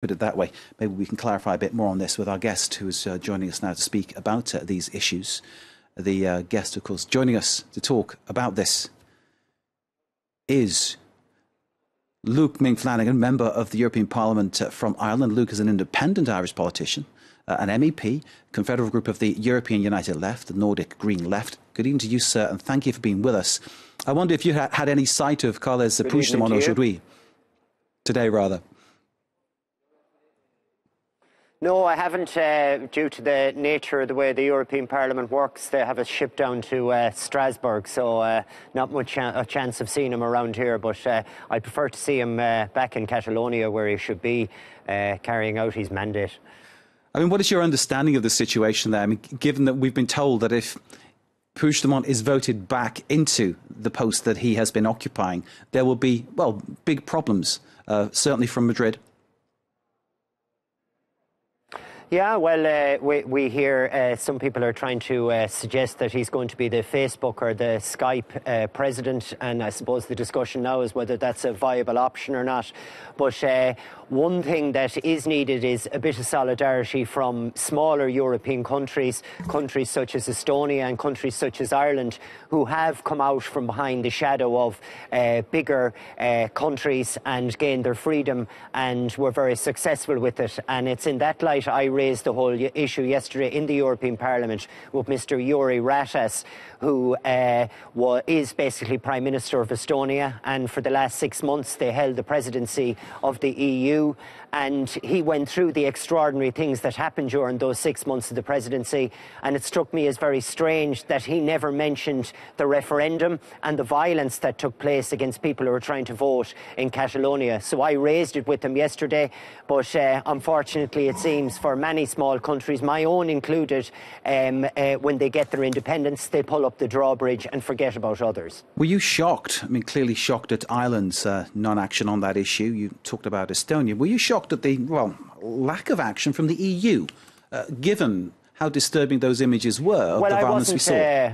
put it that way. Maybe we can clarify a bit more on this with our guest who is joining us now to speak about these issues. The guest, of course, joining us to talk about this is Luke MING FLANAGAN, member of the European Parliament from Ireland. Luke is an independent Irish politician, an MEP, Confederal Group of the European United Left, the Nordic Green Left. Good evening to you, sir, and thank you for being with us. I wonder if you had any sight of Carles Puigdemont aujourd'hui, today rather. No, I haven't, due to the nature of the way the European Parliament works. They have us shipped down to Strasbourg, so not much a chance of seeing him around here, but I prefer to see him back in Catalonia, where he should be carrying out his mandate. I mean, what is your understanding of the situation there? I mean, given that we've been told that if Puigdemont is voted back into the post that he has been occupying, there will be, well, big problems, certainly from Madrid. Yeah, well, we hear some people are trying to suggest that he's going to be the Facebook or the Skype president, and I suppose the discussion now is whether that's a viable option or not. But one thing that is needed is a bit of solidarity from smaller European countries, countries such as Estonia and countries such as Ireland, who have come out from behind the shadow of bigger countries and gained their freedom, and were very successful with it. And it's in that light I raised the whole issue yesterday in the European Parliament with Mr. Jüri Ratas, who is basically Prime Minister of Estonia, and for the last 6 months they held the presidency of the EU, and he went through the extraordinary things that happened during those 6 months of the presidency, and it struck me as very strange that he never mentioned the referendum and the violence that took place against people who were trying to vote in Catalonia. So I raised it with him yesterday, but unfortunately it seems for many small countries, my own included, when they get their independence, they pull up the drawbridge and forget about others. Were you shocked? I mean, clearly shocked at Ireland's non-action on that issue. You talked about Estonia. Were you shocked at the, well, lack of action from the EU, given how disturbing those images were of the violence we saw?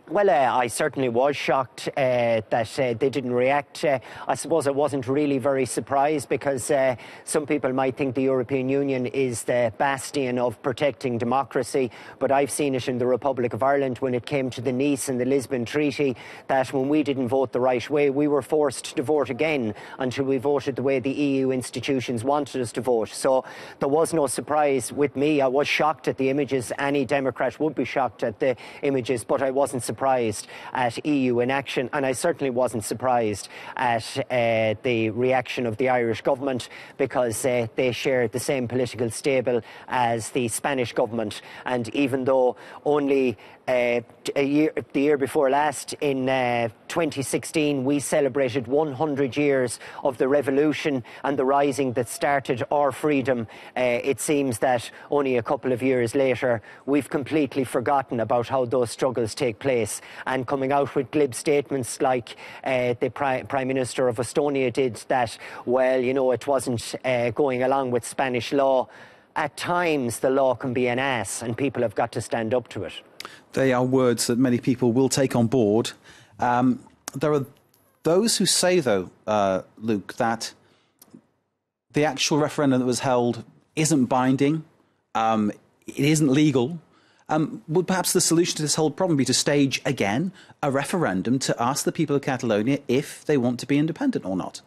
Well, I certainly was shocked that they didn't react. I suppose I wasn't really very surprised, because some people might think the European Union is the bastion of protecting democracy, but I've seen it in the Republic of Ireland when it came to the Nice and the Lisbon Treaty, that when we didn't vote the right way, we were forced to vote again until we voted the way the EU institutions wanted us to vote. So there was no surprise with me. I was shocked at the images. Any Democrat would be shocked at the images, but I wasn't surprised at EU inaction, and I certainly wasn't surprised at the reaction of the Irish government, because they share the same political stable as the Spanish government. And even though only the year before last, in 2016, we celebrated 100 years of the revolution and the rising that started our freedom, it seems that only a couple of years later we've completely forgotten about how those struggles take place, and coming out with glib statements like the Prime Minister of Estonia did, that, well, you know, it wasn't going along with Spanish law. At times the law can be an ass, and people have got to stand up to it. They are words that many people will take on board. There are those who say, though, Luke, that the actual referendum that was held isn't binding, it isn't legal. Would perhaps the solution to this whole problem be to stage again a referendum to ask the people of Catalonia if they want to be independent or not?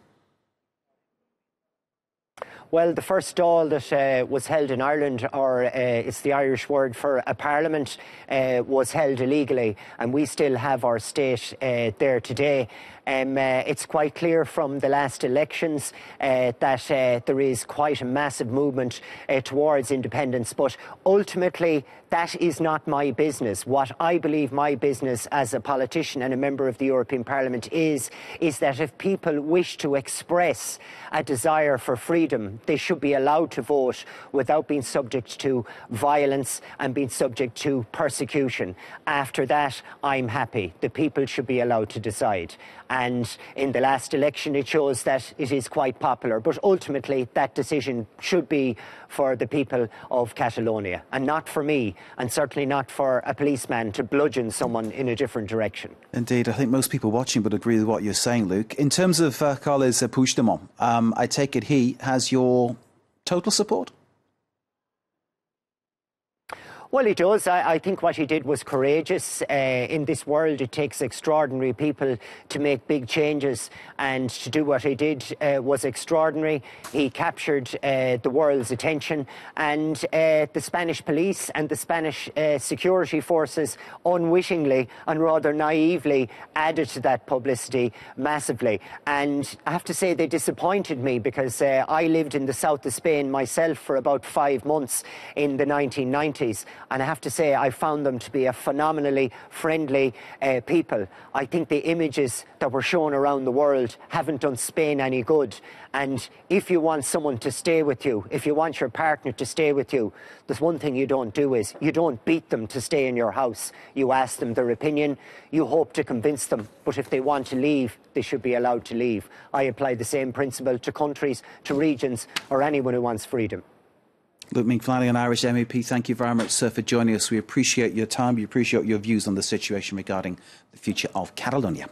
Well, the first Dáil that was held in Ireland, or it's the Irish word for a parliament, was held illegally, and we still have our state there today. It's quite clear from the last elections that there is quite a massive movement towards independence, but ultimately that is not my business. What I believe my business as a politician and a member of the European Parliament is that if people wish to express a desire for freedom, they should be allowed to vote without being subject to violence and being subject to persecution. After that, I'm happy. The people should be allowed to decide. And in the last election, it shows that it is quite popular. But ultimately, that decision should be for the people of Catalonia, and not for me, and certainly not for a policeman to bludgeon someone in a different direction. Indeed, I think most people watching would agree with what you're saying, Luke. In terms of Carles Puigdemont, I take it he has your total support? Well, he does. I think what he did was courageous. In this world, it takes extraordinary people to make big changes, and to do what he did was extraordinary. He captured the world's attention, and the Spanish police and the Spanish security forces unwittingly and rather naively added to that publicity massively. And I have to say they disappointed me, because I lived in the south of Spain myself for about 5 months in the 1990s. And I have to say, I found them to be a phenomenally friendly people. I think the images that were shown around the world haven't done Spain any good. And if you want someone to stay with you, if you want your partner to stay with you, there's one thing you don't do is you don't beat them to stay in your house. You ask them their opinion. You hope to convince them. But if they want to leave, they should be allowed to leave. I apply the same principle to countries, to regions, or anyone who wants freedom. Luke MING FLANAGAN, Irish MEP, thank you very much, sir, for joining us. We appreciate your time. We appreciate your views on the situation regarding the future of Catalonia.